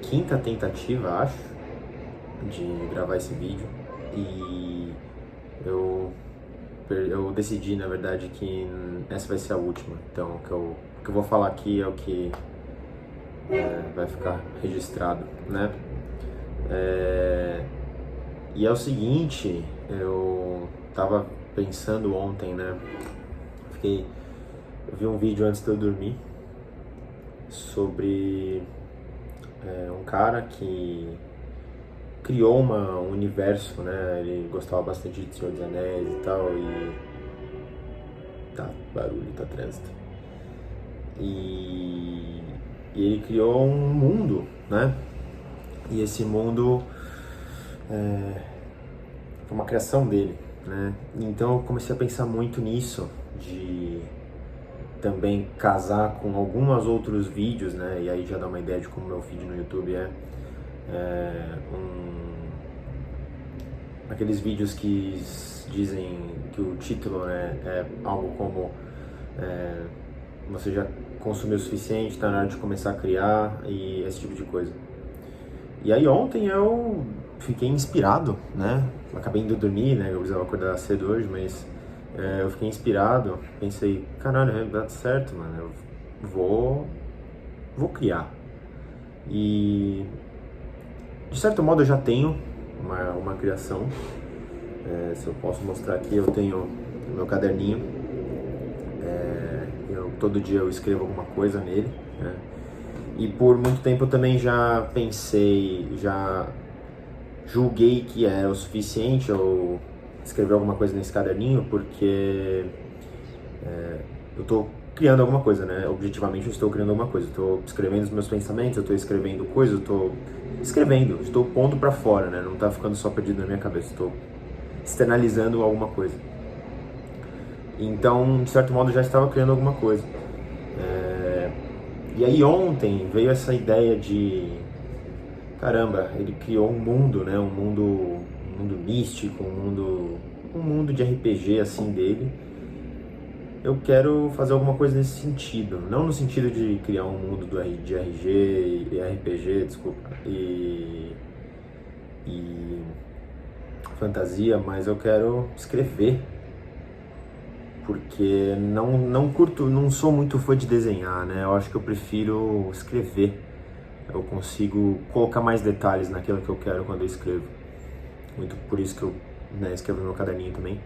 quinta tentativa, acho, de gravar esse vídeo. E eu decidi, na verdade, que essa vai ser a última. Então, o que eu vou falar aqui é o que vai ficar registrado, né? E é o seguinte, eu tava pensando ontem, né? Eu vi um vídeo antes de eu dormir sobre um cara que criou um universo, né? Ele gostava bastante de Senhor dos Anéis e tal, e tá barulho, tá trânsito. E ele criou um mundo, né? E esse mundo é uma criação dele, né? Então eu comecei a pensar muito nisso, de também casar com alguns outros vídeos, né? E aí já dá uma ideia de como meu feed no YouTube aqueles vídeos que dizem que o título, né, é algo como você já consumiu o suficiente, está na hora de começar a criar e esse tipo de coisa. E aí ontem eu fiquei inspirado, né? Acabei indo dormir, né? Eu precisava acordar cedo hoje, mas eu fiquei inspirado. Pensei, caralho, dá certo, mano. Eu vou criar. E de certo modo eu já tenho uma criação. Se eu posso mostrar aqui, eu tenho o meu caderninho. Todo dia eu escrevo alguma coisa nele, né? E por muito tempo eu também já pensei, já julguei que é o suficiente eu escrever alguma coisa nesse caderninho, porque eu estou criando alguma coisa, né? Objetivamente eu estou criando alguma coisa, estou escrevendo os meus pensamentos, eu estou escrevendo coisas, eu estou escrevendo, estou pondo para fora, né? Não está ficando só perdido na minha cabeça, estou externalizando alguma coisa. Então, de certo modo, eu já estava criando alguma coisa. E aí ontem veio essa ideia de, caramba, ele criou um mundo, né? Um mundo místico, um mundo de RPG assim dele. Eu quero fazer alguma coisa nesse sentido, não no sentido de criar um mundo de RG e RPG, desculpa, e fantasia, mas eu quero escrever, porque não curto, não sou muito fã de desenhar, né? Eu acho que eu prefiro escrever. Eu consigo colocar mais detalhes naquilo que eu quero quando eu escrevo. Muito por isso que eu escrevo no meu caderninho também.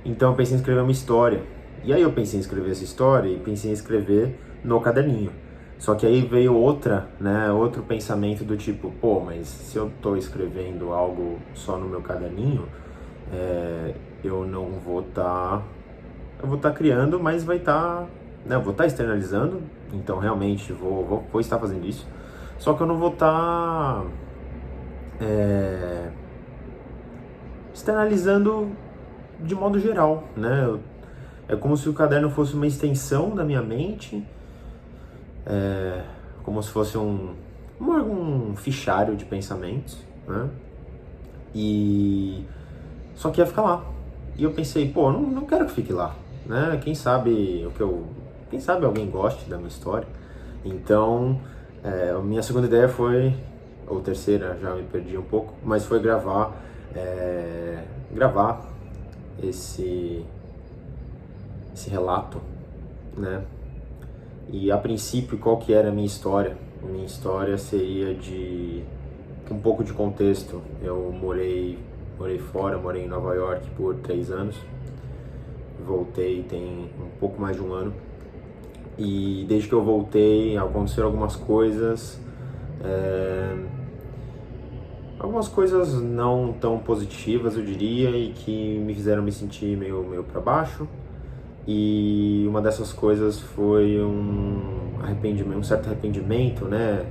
Então eu pensei em escrever uma história. E aí eu pensei em escrever essa história e pensei em escrever no caderninho. Só que aí veio outro pensamento do tipo, pô, mas se eu tô escrevendo algo só no meu caderninho, eu não vou estar... eu vou estar criando, mas vai estar... eu vou estar externalizando, então realmente vou estar fazendo isso. Só que eu não vou estar externalizando de modo geral, né? É como se o caderno fosse uma extensão da minha mente, como se fosse um fichário de pensamentos, né? E só que ia ficar lá. E eu pensei, pô, não quero que fique lá, né? Quem sabe alguém goste da minha história. Então, a minha segunda ideia foi, ou terceira, já me perdi um pouco, mas foi gravar esse relato, né? E a princípio, qual que era a minha história? Minha história seria de um pouco de contexto. Eu morei fora, morei em Nova York por 3 anos. Voltei tem um pouco mais de um ano. E desde que eu voltei, aconteceram algumas coisas. Algumas coisas não tão positivas, eu diria, e que me fizeram me sentir meio para baixo. E uma dessas coisas foi um certo arrependimento, né?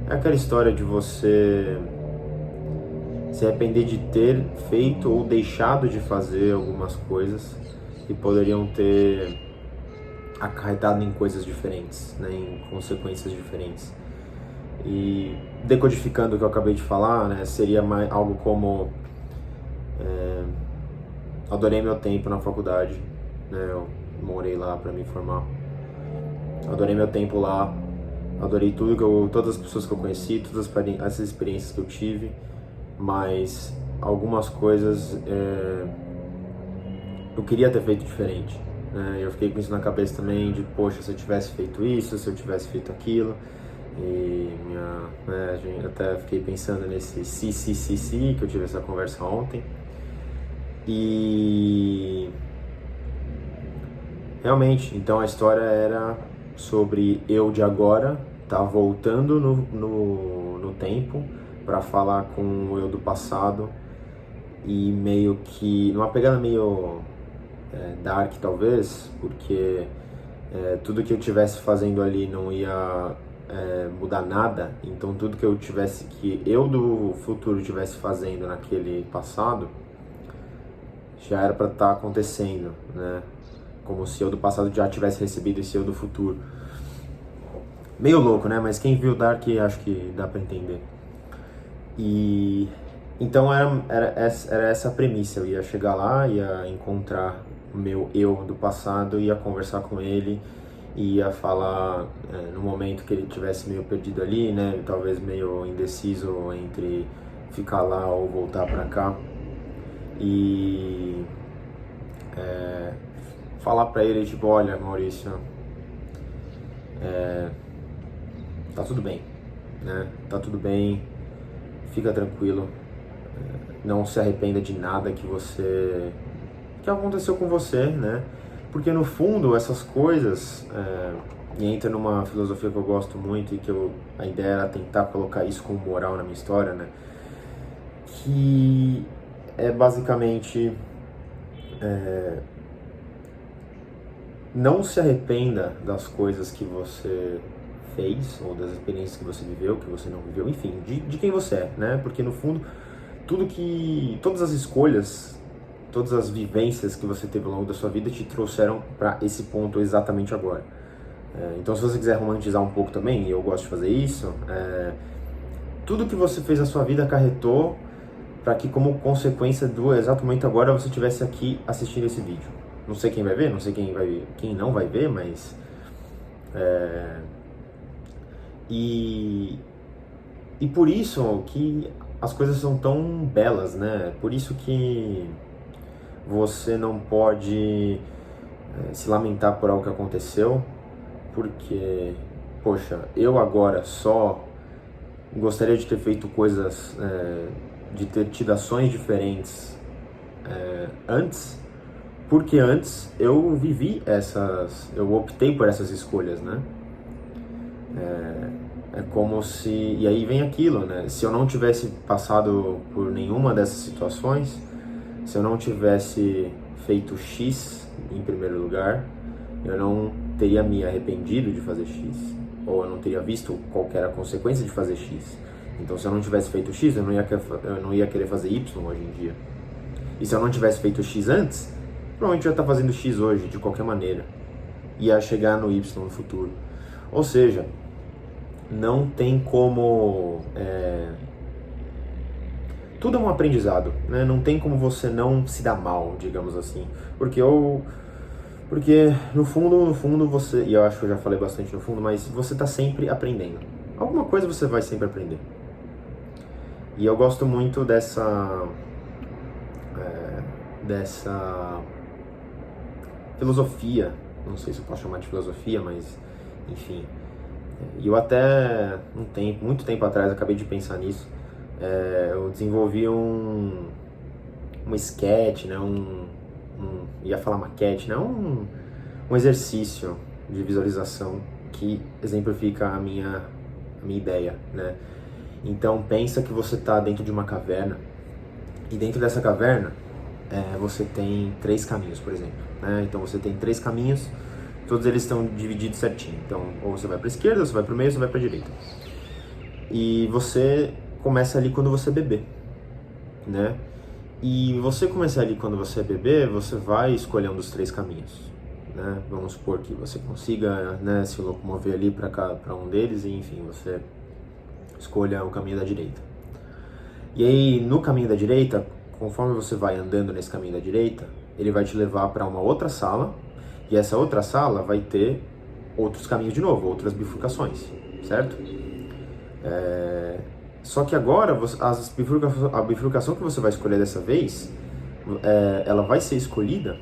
É aquela história de você se arrepender de ter feito ou deixado de fazer algumas coisas que poderiam ter acarretado em coisas diferentes, né? Em consequências diferentes. E decodificando o que eu acabei de falar, né? Seria algo como adorei meu tempo na faculdade, né? Eu morei lá para me formar. Adorei meu tempo lá, adorei todas as pessoas que eu conheci, todas as experiências que eu tive, mas algumas coisas eu queria ter feito diferente, né? Eu fiquei com isso na cabeça também de, poxa, se eu tivesse feito isso, se eu tivesse feito aquilo, e a gente, até fiquei pensando nesse se, que eu tive essa conversa ontem, e realmente, então a história era sobre eu de agora tá voltando no tempo para falar com o eu do passado, e meio que numa pegada meio dark talvez, porque tudo que eu tivesse fazendo ali não ia mudar nada, então tudo que eu do futuro estivesse fazendo naquele passado já era para estar acontecendo, né? Como se eu do passado já tivesse recebido esse eu do futuro. Meio louco, né? Mas quem viu Dark acho que dá pra entender. E então era essa a premissa. Eu ia chegar lá, ia encontrar o meu eu do passado, ia conversar com ele, ia falar no momento que ele tivesse meio perdido ali, né? Talvez meio indeciso entre ficar lá ou voltar pra cá. E falar pra ele, tipo, olha, Maurício, tá tudo bem, né? Tá tudo bem, fica tranquilo, não se arrependa de nada que aconteceu com você, né? Porque no fundo essas coisas, e entra numa filosofia que eu gosto muito e que a ideia era tentar colocar isso como moral na minha história, né? Que é basicamente não se arrependa das coisas que você fez, ou das experiências que você viveu, que você não viveu, enfim, de quem você é, né? Porque no fundo, todas as escolhas, todas as vivências que você teve ao longo da sua vida te trouxeram para esse ponto exatamente agora. Então, se você quiser romantizar um pouco também, e eu gosto de fazer isso, tudo que você fez na sua vida acarretou para que, como consequência do exato momento agora, você estivesse aqui assistindo esse vídeo. Não sei quem vai ver, não sei quem não vai ver, mas e por isso que as coisas são tão belas, né? Por isso que você não pode se lamentar por algo que aconteceu, porque, poxa, eu agora só gostaria de ter feito coisas, de ter tido ações diferentes antes, porque antes eu eu optei por essas escolhas, né? É como se... E aí vem aquilo, né? Se eu não tivesse passado por nenhuma dessas situações, se eu não tivesse feito X em primeiro lugar, eu não teria me arrependido de fazer X, ou eu não teria visto qual que era a consequência de fazer X. Então, se eu não tivesse feito X, eu não ia querer fazer Y hoje em dia. E se eu não tivesse feito X antes, provavelmente eu ia estar fazendo X hoje, de qualquer maneira. Ia chegar no Y no futuro. Ou seja, não tem como... Tudo é um aprendizado, né? Não tem como você não se dar mal, digamos assim. Porque no fundo você... E eu acho que eu já falei bastante no fundo, mas você está sempre aprendendo. Alguma coisa você vai sempre aprender. E eu gosto muito dessa filosofia, não sei se eu posso chamar de filosofia, mas enfim. E eu até muito tempo atrás, acabei de pensar nisso, eu desenvolvi um sketch, né, ia falar maquete, né, um exercício de visualização que exemplifica a minha ideia, né. Então pensa que você está dentro de uma caverna, e dentro dessa caverna você tem 3 caminhos, por exemplo, né? Então você tem 3 caminhos, todos eles estão divididos certinho. Então, ou você vai para a esquerda, ou você vai para o meio, ou você vai para a direita. E você começa ali quando você beber, né? E você começar ali quando você beber, você vai escolher um dos 3 caminhos, né? Vamos supor que você consiga, né, se locomover ali para um deles, e enfim, você escolha o caminho da direita. E aí, no caminho da direita, conforme você vai andando nesse caminho da direita, ele vai te levar para uma outra sala, e essa outra sala vai ter outros caminhos de novo, outras bifurcações. certo? Só que agora, a bifurcação que você vai escolher dessa vez, ela vai ser escolhida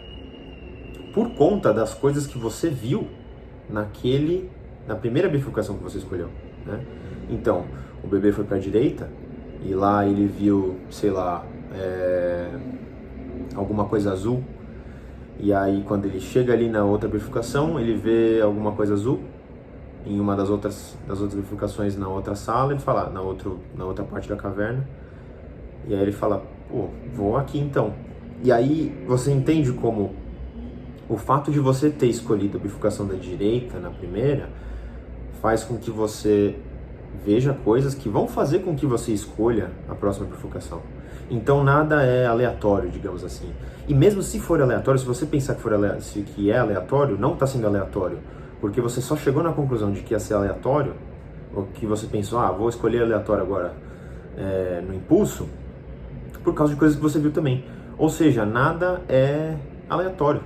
por conta das coisas que você viu na primeira bifurcação que você escolheu, né? Então, o bebê foi para a direita e lá ele viu, sei lá, alguma coisa azul. E aí, quando ele chega ali na outra bifurcação, ele vê alguma coisa azul em uma das outras bifurcações na outra sala. Ele fala, na outra parte da caverna. E aí ele fala, pô, vou aqui então. E aí você entende como o fato de você ter escolhido a bifurcação da direita na primeira faz com que você veja coisas que vão fazer com que você escolha a próxima bifurcação. Então nada é aleatório, digamos assim. E mesmo se for aleatório, se você pensar que é aleatório, não está sendo aleatório. Porque você só chegou na conclusão de que ia ser aleatório, ou que você pensou, vou escolher aleatório agora no impulso, por causa de coisas que você viu também. Ou seja, nada é aleatório.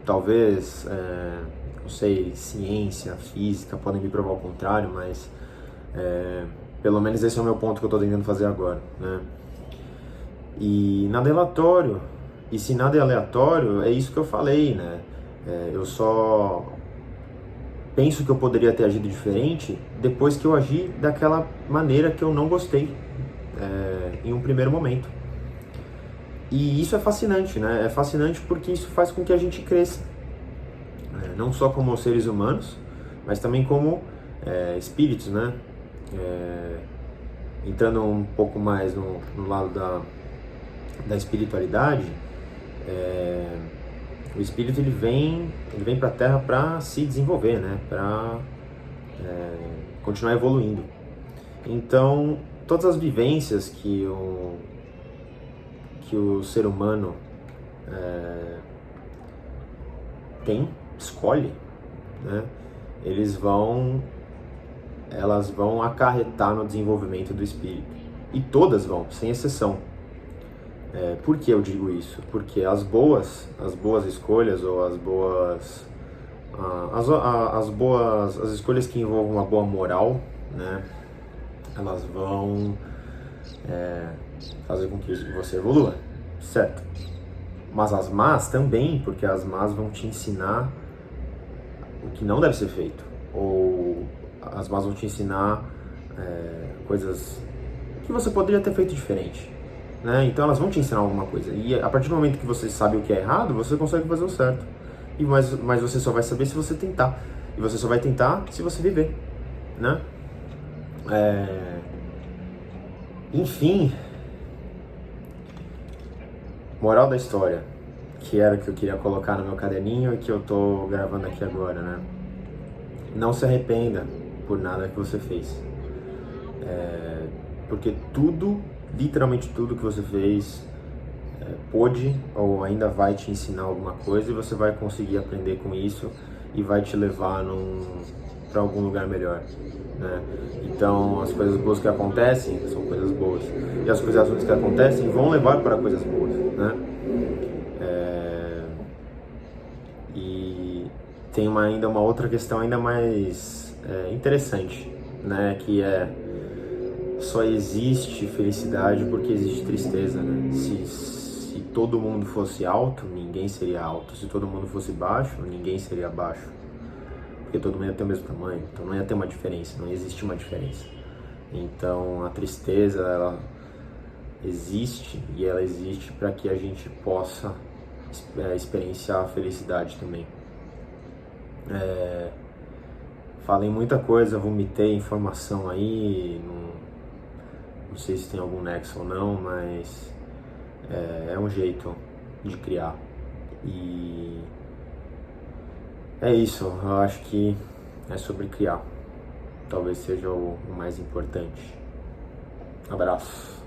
Talvez, não sei, ciência, física podem me provar o contrário, mas pelo menos esse é o meu ponto que eu estou tentando fazer agora, né? E nada é aleatório. E se nada é aleatório, é isso que eu falei, né? Eu só penso que eu poderia ter agido diferente depois que eu agi daquela maneira que eu não gostei em um primeiro momento. E isso é fascinante, né? É fascinante porque isso faz com que a gente cresça. Não só como seres humanos, mas também como espíritos, né? Entrando um pouco mais no lado da espiritualidade, o espírito ele vem para a Terra para se desenvolver, né? Para continuar evoluindo. Então, todas as vivências que o ser humano escolhe, né? Elas vão acarretar no desenvolvimento do espírito. E todas vão, sem exceção. Por que eu digo isso? Porque as boas escolhas, ou as escolhas que envolvam uma boa moral, né? Elas vão fazer com que você evolua, certo? Mas as más também, porque as más vão te ensinar o que não deve ser feito, ou as más vão te ensinar coisas que você poderia ter feito diferente, né? Então elas vão te ensinar alguma coisa, e a partir do momento que você sabe o que é errado, você consegue fazer o certo, mas você só vai saber se você tentar, e você só vai tentar se você viver, né? Enfim, moral da história, que era o que eu queria colocar no meu caderninho e que eu tô gravando aqui agora, né? Não se arrependa por nada que você fez. Porque tudo, literalmente tudo que você fez pôde ou ainda vai te ensinar alguma coisa, e você vai conseguir aprender com isso e vai te levar para algum lugar melhor, né? Então, as coisas boas que acontecem são coisas boas, e as coisas ruins que acontecem vão levar para coisas boas, né? E tem ainda uma outra questão ainda mais interessante, né? Que só existe felicidade porque existe tristeza, né? Se todo mundo fosse alto, ninguém seria alto. Se todo mundo fosse baixo, ninguém seria baixo. Porque todo mundo ia ter o mesmo tamanho, então não ia ter uma diferença, não existe uma diferença. Então a tristeza, ela existe, e ela existe para que a gente possa experienciar a felicidade também. Falei muita coisa, vomitei informação aí, não sei se tem algum nexo ou não, mas é um jeito de criar. E é isso, eu acho que é sobre criar. Talvez seja o mais importante. Abraço.